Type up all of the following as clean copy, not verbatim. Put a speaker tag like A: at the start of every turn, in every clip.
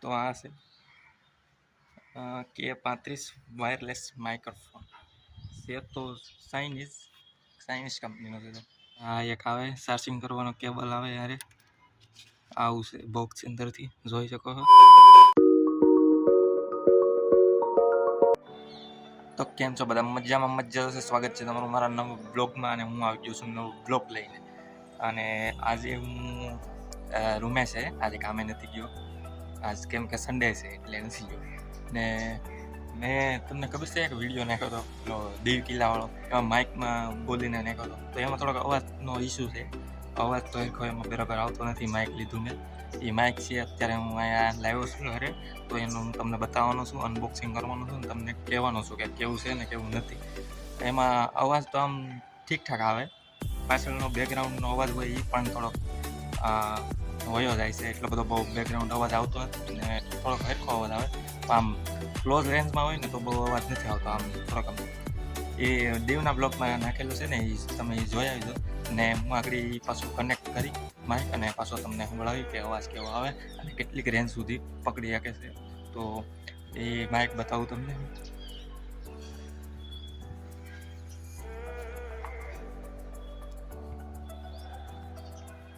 A: તો આ છે K35 વાયરલેસ માઇક્રોફોન છે. તો સાઇનીઝ કંપનીનો છે. આ એક આવે ચાર્જિંગ કરવાનો કેબલ આવે યારે આવું છે બોક્સ અંદરથી જોઈ શકો છો. તો કેમ છો બધા? મજામાં મજા છે. સ્વાગત છે તમારું મારા નવા બ્લોગમાં. અને હું આવી ગયો છું નવો બ્લોગ લઈને. અને આજે હું રૂમે છે, આજે કામે નથી ગયો આજ, કેમ કે સન્ડે છે એટલે નથી ગયો. ને મેં તમને ખબર છે એક વિડીયો નાખ્યો હતો પેલો દીવ કિલ્લાવાળો, એમાં માઇકમાં બોલીને નાખ્યો હતો. તો એમાં થોડોક અવાજનો ઇસ્યુ છે. અવાજ તો એમાં બરાબર આવતો નથી. માઇક લીધું મેં, એ માઇક છે અત્યારે હું અહીંયા લાવ્યો છું ઘરે. તો એનું હું તમને બતાવવાનો છું, અનબોક્સિંગ કરવાનો છું, તમને કહેવાનો છું કે કેવું છે ને કેવું નથી. એમાં અવાજ તો આમ ઠીકઠાક આવે, પાછળનો બેકગ્રાઉન્ડનો અવાજ હોય એ પણ થોડોક વયો જાય છે. એટલો બધો બહુ બેકગ્રાઉન્ડ અવાજ આવતો નથી ને થોડોક હરખો અવાજ આવે. આમ ક્લોઝ રેન્જમાં હોય ને તો બહુ અવાજ નથી આવતો. આમ થોડોક આમ એ દીવના બ્લોગમાં નાખેલું છે ને, એ તમે એ જોઈ આવજો. ને હું આગળ એ પાછું કનેક્ટ કરી માઇક અને પાછો તમને સંભળાવી કે અવાજ કેવો આવે અને કેટલીક રેન્જ સુધી પકડી શકે છે. તો એ માઇક બતાવું તમને.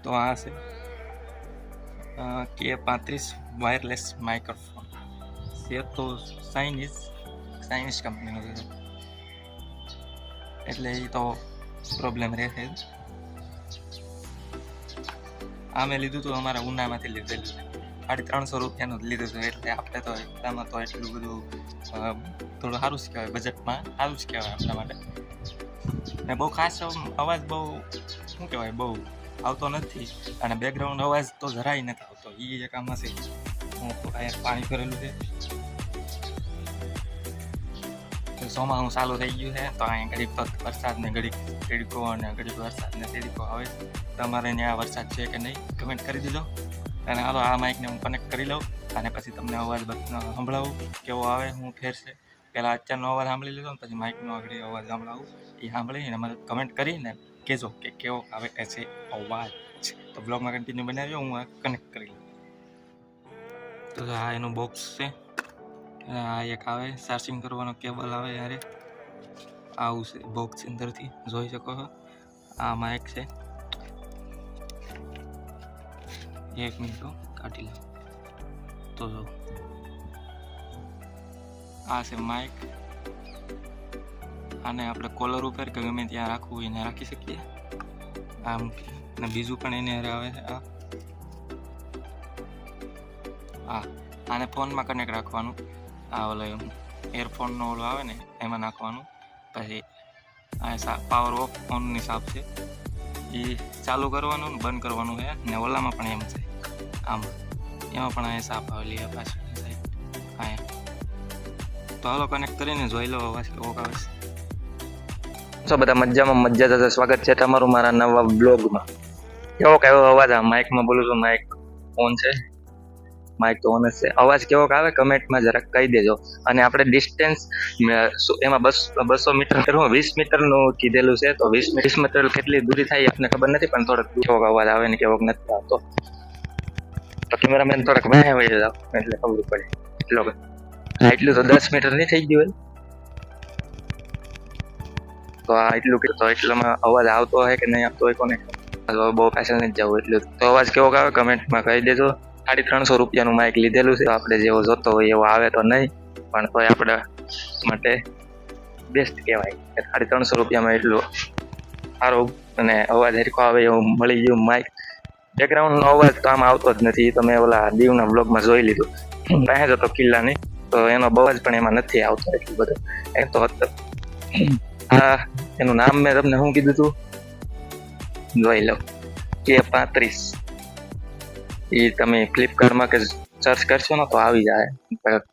A: તો આ છે K35 વાયરલેસ માઇક્રોફોન છે. તો સાઇનીઝ કંપનીનો છે એટલે એ તો પ્રોબ્લેમ રહેશે જ. આ મેં લીધું હતું અમારા ઉનામાંથી લીધેલું છે, 350 રૂપિયાનું જ લીધું હતું. એટલે આપણે તો એટલામાં તો એટલું બધું થોડું સારું જ કહેવાય, બજેટમાં સારું જ કહેવાય આપણા માટે. ને બહુ ખાસ અવાજ બહુ શું કહેવાય બહુ આવતો નથી, અને બેકગ્રાઉન્ડ અવાજ તો જરાય નથી આવતો. એ એક આમાં છે. હું અહીંયા પાણી ભરેલું છે, ચોમાસું ચાલુ થઈ ગયું છે. તો અહીંયા ઘડીક વરસાદ ને ઘડીક તેડકો અને ઘડીક વરસાદ ને તેડકો આવે. તમારે ત્યાં વરસાદ છે કે નહીં કમેન્ટ કરી દીધો. અને હાલો આ માઇકને હું કનેક્ટ કરી લઉં અને પછી તમને અવાજ સંભળાવું કેવો આવે, હું ફેરશે. પહેલાં અત્યારનો અવાજ સાંભળી લીધો ને પછી માઇકનો આગળ અવાજ સંભળાવું. એ સાંભળીને મને કમેન્ટ કરીને કહેજો કે કેવો આવે છે અવાજ. તો બ્લોગમાં કન્ટિન્યુ બનાવ્યો, હું આ કનેક્ટ કરી લઉં. તો આ એનું બોક્સ છે. આ એક આવે ચાર્જિંગ કરવાનો કેબલ આવે યારે આવું છે બોક્સ અંદરથી જોઈ શકો છો. આ માઇક છે. એક મિનિટ કાઢી લો. તો જો આ છે માઇક. આને આપણે કોલર ઉપર કે ગમે ત્યાં રાખવું હોય એને રાખી શકીએ. આ મૂકી અને બીજું પણ એને આવે છે. આને ફોનમાં કનેક્ટ રાખવાનું. આ ઓલો એરફોનનો ઓલો આવે ને એમાં નાખવાનું. પછી આ પાવર ઓફ ઓનની સાપ છે, એ ચાલુ કરવાનું ને બંધ કરવાનું છે. ને ઓલામાં પણ એમ છે, આમાં એમાં પણ આ સાપ આવેલી છે પાછળની સાઈડ. હા, તો હાલો કનેક્ટ કરીને જોઈ લો અવાજ કેવો આવે છે. તો બધા મજામાં મજા થશે. સ્વાગત છે તમારું મારા નવા બ્લોગમાં. કેવો અવાજ આ માઇકમાં બોલું છું? માઇક ઓન છે, માઇક તો ઓન જ છે. અવાજ કેવો આવે કમેન્ટમાં જરાક કહી દેજો. અને આપણે ડિસ્ટન્સ એમાં 200 મીટર, 20 મીટરનું કીધેલું છે. તો 20 મીટર કેટલી દૂરી થાય આપણને ખબર નથી, પણ થોડોક કેવો અવાજ આવે ને કેવો નથી આવતો. તો કેમેરામેન થોડાક વાહે વહી જાવ એટલે ખબર પડે. એટલું તો 10 મીટર નહીં થઈ ગયું હોય. તો આ એટલું તો એટલામાં અવાજ આવતો હોય કે નહીં આવતો હોય કોને બહુ પાછળ નથી જવું. એટલું તો અવાજ કેવો આવે કમેન્ટમાં કહી દેજો. 350 રૂપિયાનું માઇક લીધેલું છે. આપણે જેવો જોતો હોય એવો આવે તો નહીં, પણ તોય આપણા માટે બેસ્ટ કહેવાય. 350 રૂપિયામાં એટલું સારું અને અવાજ હરખો આવે એવું મળી ગયું માઇક. બેકગ્રાઉન્ડનો અવાજ તો આમ આવતો જ નથી. તો મેં ઓલા દીવના બ્લોગમાં જોઈ લીધું. પાસે જતો કિલ્લાની, તો એનો અવાજ પણ એમાં નથી આવતો એટલું બધું. એમ તો હા, એનું નામ મેં તમને શું કીધું હતું જોઈ લો, K35. એ તમે ફ્લિપકાર્ટમાં કે સર્ચ કરશો ને તો આવી જાય.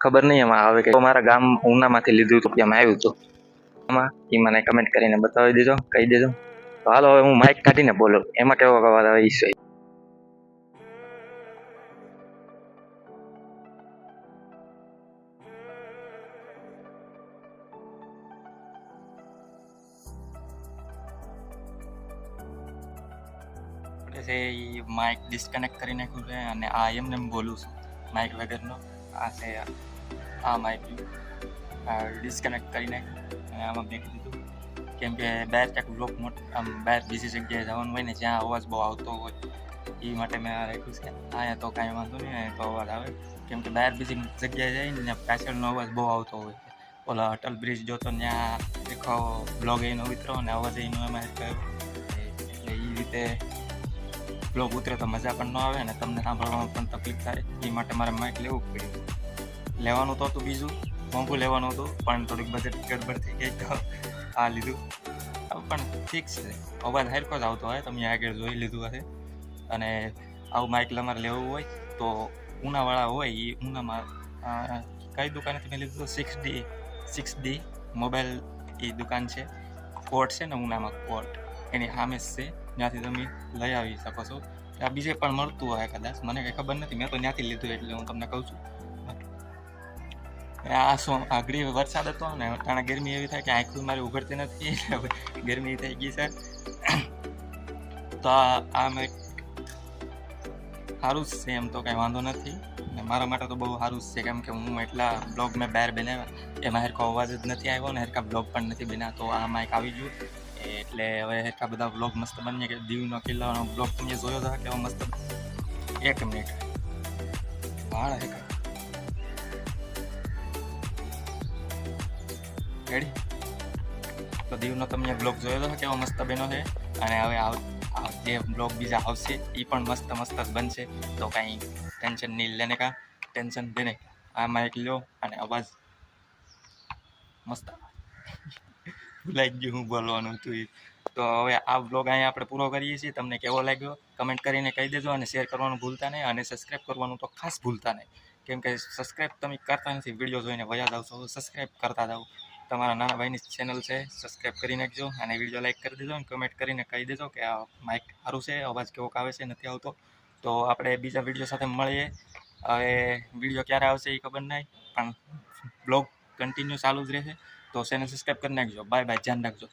A: ખબર નહીં એમાં આવે કે મારા ગામ ઉનામાંથી લીધું હતું, એમાં આવ્યું હતું. એમાં એ મને કમેન્ટ કરીને બતાવી દેજો, કહી દેજો. તો હાલો હવે હું માઇક કાઢીને બોલું, એમાં કેવો અવાજ આવે એ છે. એ માઇક ડિસ્કનેક્ટ કરી નાખ્યું છે અને આ એમને બોલું છું. માઇક વગરનો. આ છે આ માઇક ડિસ્કનેક્ટ કરી નાખ્યું અને આમાં બેકી દીધું, કેમ કે બહાર ક્યાંક બ્લોક આમ બહાર બીજી જગ્યાએ જવાનું હોય ને જ્યાં અવાજ બહુ આવતો હોય એ માટે મેં આ રાખ્યું છે. અહીંયા તો કાંઈ વાંધો નહીં, અહીંયા તો અવાજ આવે, કેમ કે બહાર બીજી જગ્યાએ જાય ને ત્યાં પાછળનો અવાજ બહુ આવતો હોય. ઓલા અટલ બ્રિજ જોતો ત્યાં દેખો બ્લોગ એનો ઉતરો અને અવાજ એનો એમાં થયો, એટલે એ રીતે બ્લોગ ઉતરે તો મજા પણ ન આવે અને તમને સાંભળવામાં પણ તકલીફ થાય. એ માટે મારે માઇક લેવું પડ્યું. લેવાનું તો હતું બીજું મોંઘું લેવાનું હતું, પણ થોડીક બજેટ ગડબડ થઈ ગઈ તો આ લીધું. પણ ઠીક છે, અવાજ હરખો જ આવતો હોય, તમે આગળ જોઈ લીધું હશે. અને આવું માઇક તમારે લેવું હોય તો ઉનાવાળા હોય એ ઉનામાં કઈ દુકાનેથી મેં લીધું? 6D મોબાઈલ એ દુકાન છે, કોર્ટ છે ને ઉનામાં, કોર્ટ એની સામે જ છે, ત્યાંથી તમે લઈ આવી શકો છો. આ બીજે પણ મળતું હોય કદાચ, મને કંઈ ખબર નથી, મેં તો ત્યાંથી લીધું એટલે હું તમને કહું છું. આ શું આગળ વરસાદ હતો ને અટાણે ગરમી એવી થાય કે આંખું મારી ઉઘડતી નથી, એટલે ગરમી થઈ ગઈ છે. તો આ મેં સારું જ છે, એમ તો કાંઈ વાંધો નથી, ને મારા માટે તો બહુ સારું જ છે, કેમ કે હું એટલા બ્લોગ મેં બહાર બનાવ્યા એમાં હરખો અવાજ જ નથી આવ્યો ને હરખા બ્લોગ પણ નથી બન્યા. તો આ માઇક આવી ગયું એટલે હવે હરખા બધા બ્લોગ મસ્ત બની કે દીવનો કિલ્લાનો બ્લોગ તમે જોયો હતો કેવો મસ્ત. 1 મિનિટ વાળ હરખા રેડી. તો દીવનો તમે બ્લોગ જોયો હતો કેવો મસ્ત બન્યો છે, અને હવે જે બ્લોગ બીજા આવશે એ પણ મસ્ત મસ્ત જ બનશે. તો કાંઈ ટેન્શન નહીં લેને કા, ટેન્શન દેને. આ માઇક લો અને અવાજ મસ્ત ભૂલાઈ ગયું હું બોલવાનું હતું એ. તો હવે આ બ્લોગ અહીંયા આપણે પૂરો કરીએ છીએ. તમને કેવો લાગ્યો કમેન્ટ કરીને કહી દેજો, અને શેર કરવાનું ભૂલતા નહીં, અને સબસ્ક્રાઈબ કરવાનું તો ખાસ ભૂલતા નહીં, કેમ કે સબસ્ક્રાઈબ તમે કરતા નથી, વિડીયો જોઈને વયા જાવ છો. સબસ્ક્રાઈબ કરતા જાઓ, તમારા નાના ભાઈની ચેનલ છે, સબસ્ક્રાઈબ કરી નાખજો અને વિડીયો લાઈક કરી દેજો, અને કમેન્ટ કરીને કહી દેજો કે આ માઇક સારું છે, અવાજ કેવો આવે છે, નથી આવતો. તો આપણે બીજા વિડીયો સાથે મળીએ. હવે વિડીયો ક્યારે આવશે એ ખબર નહીં, પણ બ્લોગ કન્ટિન્યુ ચાલુ જ રહેશે. તો ચેનલ સબસ્ક્રાઈબ કરી નાખજો. બાય બાય, ધ્યાન રાખજો.